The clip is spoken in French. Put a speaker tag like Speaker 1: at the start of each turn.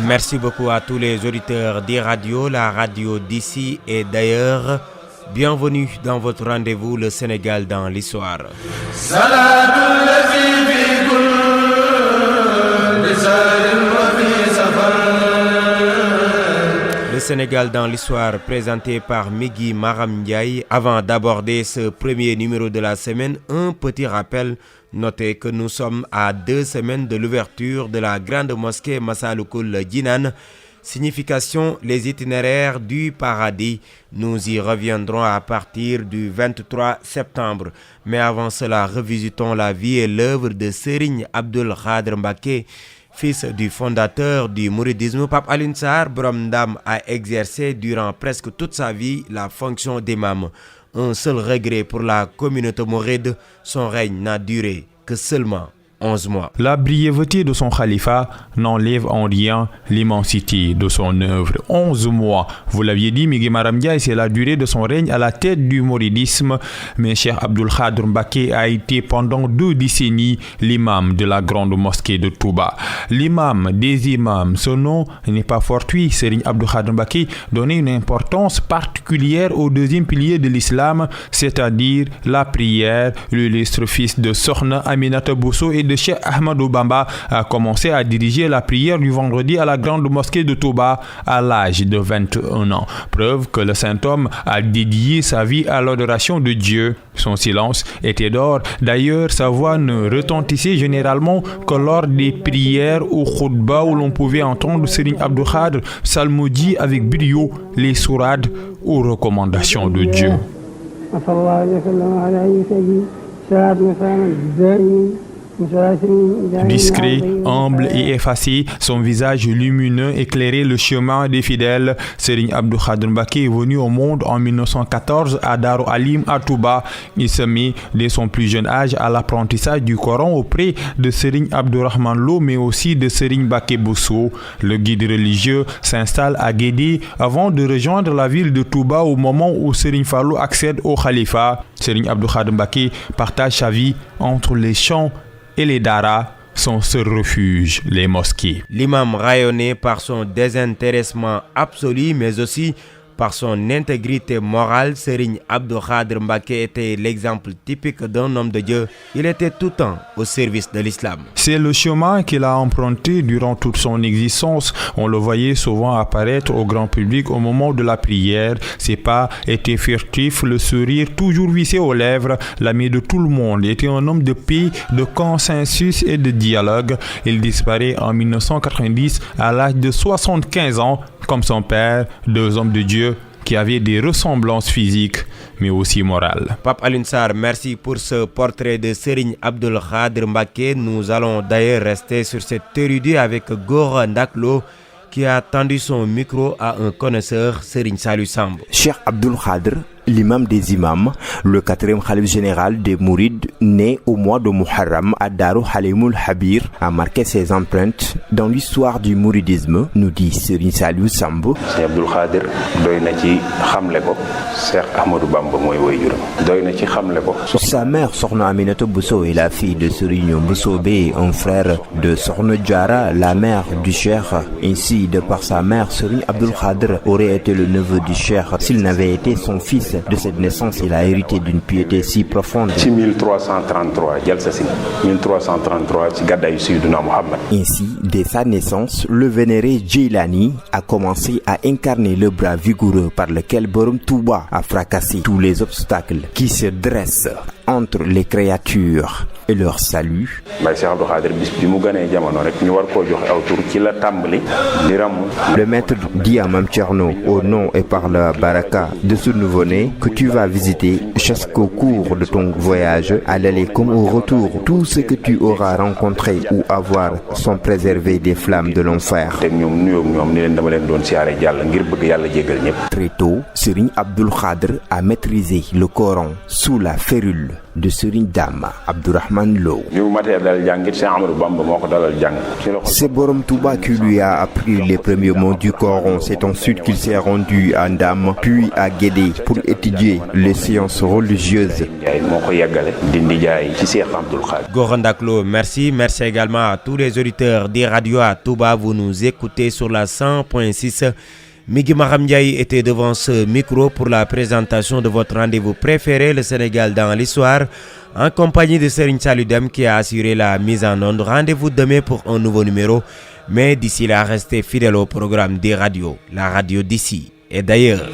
Speaker 1: Merci beaucoup à tous les auditeurs des radios, la radio d'ici et d'ailleurs. Bienvenue dans votre rendez-vous Le Sénégal dans l'histoire. Le Sénégal dans l'histoire présenté par Migui Maram Ndiaye. Avant d'aborder ce premier numéro de la semaine, un petit rappel. Notez que nous sommes à 2 semaines de l'ouverture de la grande mosquée Massalikul Jinaan. Signification, les itinéraires du paradis. Nous y reviendrons à partir du 23 septembre. Mais avant cela, revisitons la vie et l'œuvre de Serigne Abdoul Khadr Mbacké, fils du fondateur du mouridisme. Pape Alioune Sarr Borom Ndam a exercé durant presque toute sa vie la fonction d'imam. Un seul regret pour la communauté mouride, son règne n'a duré que seulement 11 mois.
Speaker 2: La brièveté de son khalifa n'enlève en rien l'immensité de son œuvre. 11 mois, vous l'aviez dit, Migui Maram Ndiaye, c'est la durée de son règne à la tête du mouridisme. Mais Cheikh Abdoul Khadr Mbacké a été pendant 2 décennies l'imam de la grande mosquée de Touba. L'imam des imams, ce nom n'est pas fortuit. Serigne Abdoul Khadr Mbacké donnait une importance particulière au deuxième pilier de l'islam, c'est-à-dire la prière. L'illustre fils de Sokhna Aminata Bousso et de Cheikh Ahmadou Bamba a commencé à diriger la prière du vendredi à la grande mosquée de Touba à l'âge de 21 ans. Preuve que le saint homme a dédié sa vie à l'adoration de Dieu. Son silence était d'or. D'ailleurs, sa voix ne retentissait généralement que lors des prières ou khutbah où l'on pouvait entendre Serigne Abdoul Khadr psalmodier avec brio les sourates aux recommandations de Dieu. Discret, humble et effacé, son visage lumineux éclairait le chemin des fidèles. Serigne Abdoul Khadr Mbacké est venu au monde en 1914 à Darou Alim à Touba. Il se mit dès son plus jeune âge à l'apprentissage du Coran auprès de Serigne Abdourahmane Lo, mais aussi de Serigne Mbacké Bousso. Le guide religieux s'installe à Guédé avant de rejoindre la ville de Touba au moment où Serigne Fallou accède au khalifa. Serigne Abdoul Khadr Mbacké partage sa vie entre les champs et les daras, son seul refuge, les mosquées.
Speaker 1: L'imam rayonnait par son désintéressement absolu, mais aussi par son intégrité morale. Serigne Abdoul Khadr Mbacké était l'exemple typique d'un homme de Dieu. Il était tout le temps au service de l'islam.
Speaker 2: C'est le chemin qu'il a emprunté durant toute son existence. On le voyait souvent apparaître au grand public au moment de la prière. Ses pas étaient furtifs, le sourire toujours vissé aux lèvres. L'ami de tout le monde, était un homme de paix, de consensus et de dialogue. Il disparaît en 1990 à l'âge de 75 ans, comme son père, 2 hommes de Dieu qui avaient des ressemblances physiques mais aussi morales.
Speaker 1: Pape Alioune Sarr, merci pour ce portrait de Serigne Abdoul Khadr Mbacké. Nous allons d'ailleurs rester sur cet érudit avec Gora Ndaklo qui a tendu son micro à un connaisseur, Serigne Saliou Samb.
Speaker 3: Cheikh Abdoul Khadr, l'imam des imams, le 4e khalife général des Mourides, né au mois de Muharram à Darou Halimul Habir, a marqué ses empreintes dans l'histoire du mouridisme, nous dit Serigne Saliou Samb.
Speaker 4: Cheikh Abdoul Khadr doy na ci xamle ko Cheikh Ahmadou Bamba mooy waajuram doy na ci xamle ko.
Speaker 3: Sa mère Sokhna Aminata Bousso est la fille de Serigne Boussobé, un frère de Sokhna Diarra, la mère du Cheikh. Ainsi, de par sa mère, Serigne Abdoul Khadr aurait été le neveu du Cheikh s'il n'avait été son fils. De cette naissance, il a hérité d'une piété si profonde.
Speaker 4: 1333, Jalsasine, 1333, ci gàddaayu Sayyiduna Muhammad.
Speaker 3: Ainsi, dès sa naissance, le vénéré Djilani a commencé à incarner le bras vigoureux par lequel Borom Touba a fracassé tous les obstacles qui se dressent entre les créatures et leur salut. Le maître dit à Mame Thierno, au nom et par la baraka de ce nouveau-né, que tu vas visiter jusqu'au cours de ton voyage, à l'aller comme au retour. Tout ce que tu auras rencontré ou à voir sont préservés des flammes de l'enfer. Très tôt, Serigne Abdoul Khadr a maîtrisé le Coran sous la férule de Serigne Dame Abdourahmane Lo. C'est Borom Touba qui lui a appris les premiers mots du Coran. C'est ensuite qu'il s'est rendu à Ndam, puis à Guédé pour étudier les sciences religieuses.
Speaker 1: Gorandaklo, merci. Merci également à tous les auditeurs des radios à Touba. Vous nous écoutez sur la 100.6. Migui Maram Ndiaye était devant ce micro pour la présentation de votre rendez-vous préféré, le Sénégal dans l'histoire, en compagnie de Serigne Saliou Dème qui a assuré la mise en onde. Rendez-vous demain pour un nouveau numéro, mais d'ici là, restez fidèles au programme des radios, la radio d'ici et d'ailleurs.